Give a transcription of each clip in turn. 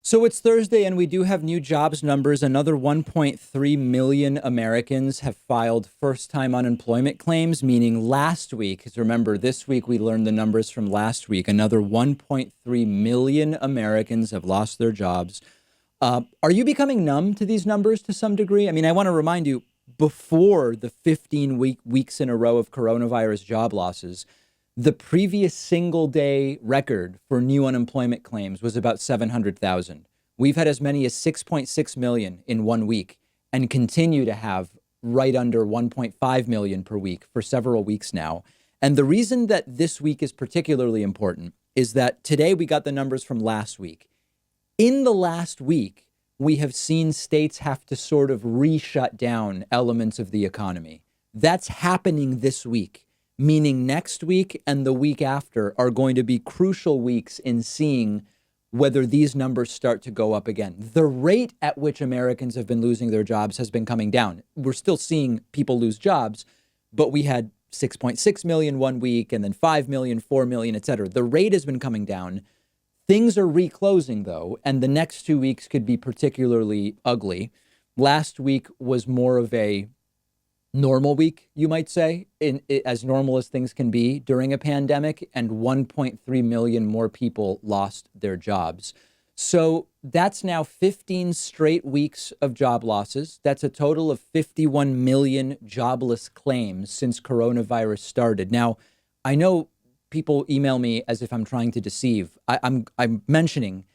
So it's Thursday, and we do have new jobs numbers. Another 1.3 million Americans have filed first-time unemployment claims, meaning last week, because remember, this week we learned the numbers from last week. Another 1.3 million Americans have lost their jobs. Are you becoming numb to these numbers to some degree? I mean, I want to remind you, before the 15 weeks in a row of coronavirus job losses, the previous single day record for new unemployment claims was about 700,000. We've had as many as 6.6 million in 1 week and continue to have right under 1.5 million per week for several weeks now. And the reason that this week is particularly important is that today we got the numbers from last week. In the last week, we have seen states have to sort of re-shut down elements of the economy. That's happening this week, meaning next week and the week after are going to be crucial weeks in seeing whether these numbers start to go up again. The rate at which Americans have been losing their jobs has been coming down. We're still seeing people lose jobs, but we had 6.6 million 1 week and then 5 million, 4 million, et cetera. The rate has been coming down. Things are reclosing, though, and the next 2 weeks could be particularly ugly. Last week was more of a normal week, you might say, as normal as things can be during a pandemic, and 1.3 million more people lost their jobs. So that's now 15 straight weeks of job losses. That's a total of 51 million jobless claims since coronavirus started. Now, I know people email me as if I'm trying to deceive. I'm mentioning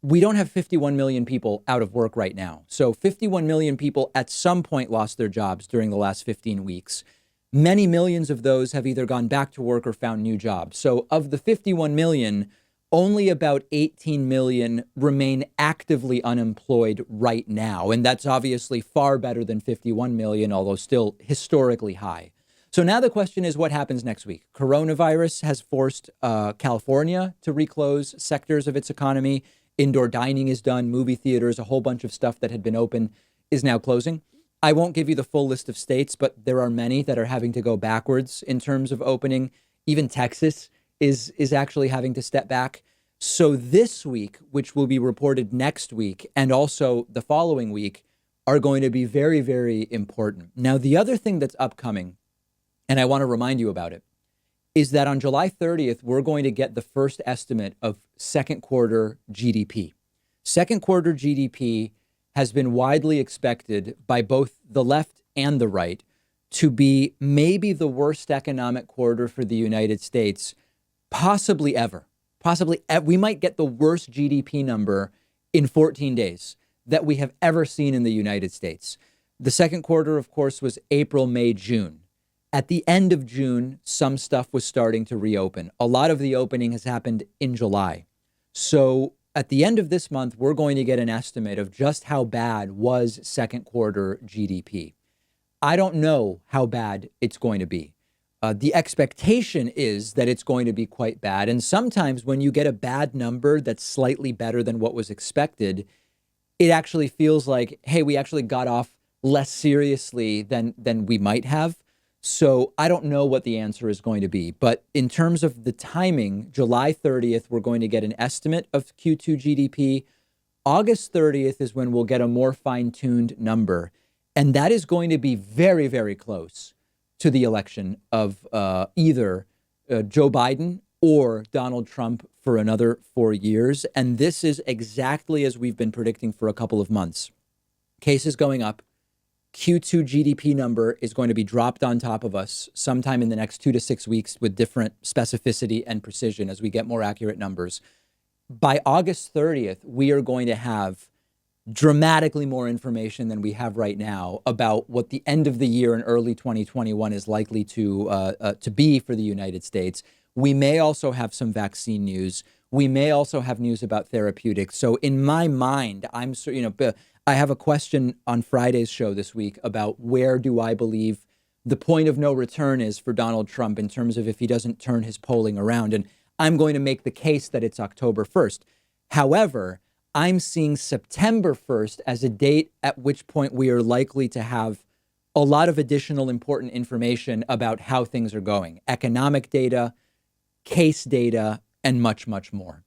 we don't have 51 million people out of work right now. So 51 million people at some point lost their jobs during the last 15 weeks. Many millions of those have either gone back to work or found new jobs. So of the 51 million, only about 18 million remain actively unemployed right now. And that's obviously far better than 51 million, although still historically high. So now the question is, what happens next week? Coronavirus has forced California to reclose sectors of its economy. Indoor dining is done, movie theaters, a whole bunch of stuff that had been open is now closing. I won't give you the full list of states, but there are many that are having to go backwards in terms of opening. Even Texas is actually having to step back. So this week, which will be reported next week, and also the following week, are going to be very, very important. Now, the other thing that's upcoming, and I want to remind you about it, is that on July 30th, we're going to get the first estimate of second quarter GDP. Second quarter GDP has been widely expected by both the left and the right to be maybe the worst economic quarter for the United States, possibly ever. We might get the worst GDP number in 14 days that we have ever seen in the United States. The second quarter, of course, was April, May, June. At the end of June, some stuff was starting to reopen. A lot of the opening has happened in July. So at the end of this month, we're going to get an estimate of just how bad was second quarter GDP. I don't know how bad it's going to be. The expectation is that it's going to be quite bad. And sometimes when you get a bad number that's slightly better than what was expected, it actually feels like, hey, we actually got off less seriously than we might have. So I don't know what the answer is going to be. But in terms of the timing, July 30th, we're going to get an estimate of Q2 GDP. August 30th is when we'll get a more fine-tuned number. And that is going to be very, very close to the election of either Joe Biden or Donald Trump for another 4 years. And this is exactly as we've been predicting for a couple of months. Cases going up. Q2 GDP number is going to be dropped on top of us sometime in the next 2 to 6 weeks with different specificity and precision as we get more accurate numbers. By August 30th, we are going to have dramatically more information than we have right now about what the end of the year in early 2021 is likely to be for the United States. We may also have some vaccine news. We may also have news about therapeutics. So in my mind, I have a question on Friday's show this week about where do I believe the point of no return is for Donald Trump in terms of if he doesn't turn his polling around. And I'm going to make the case that it's October 1st. However, I'm seeing September 1st as a date at which point we are likely to have a lot of additional important information about how things are going. Economic data, case data, and much, much more.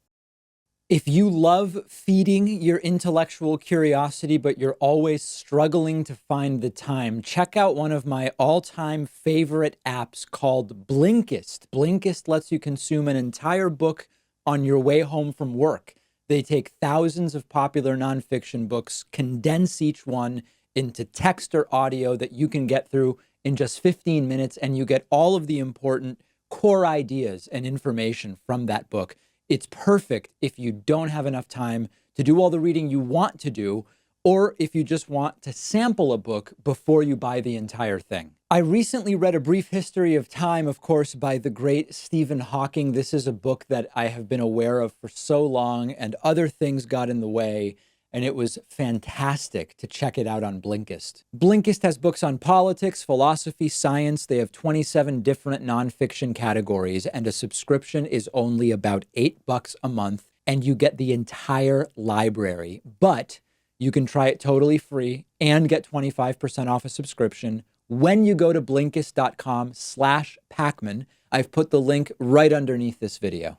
If you love feeding your intellectual curiosity, but you're always struggling to find the time, check out one of my all-time favorite apps called Blinkist. Blinkist lets you consume an entire book on your way home from work. They take thousands of popular nonfiction books, condense each one into text or audio that you can get through in just 15 minutes, and you get all of the important core ideas and information from that book. It's perfect if you don't have enough time to do all the reading you want to do, or if you just want to sample a book before you buy the entire thing. I recently read A Brief History of Time, of course, by the great Stephen Hawking. This is a book that I have been aware of for so long, and other things got in the way, and it was fantastic to check it out on Blinkist. Blinkist has books on politics, philosophy, science. They have 27 different nonfiction categories, and a subscription is only about $8 a month, and you get the entire library. But you can try it totally free and get 25% off a subscription when you go to Blinkist.com/Pakman. I've put the link right underneath this video.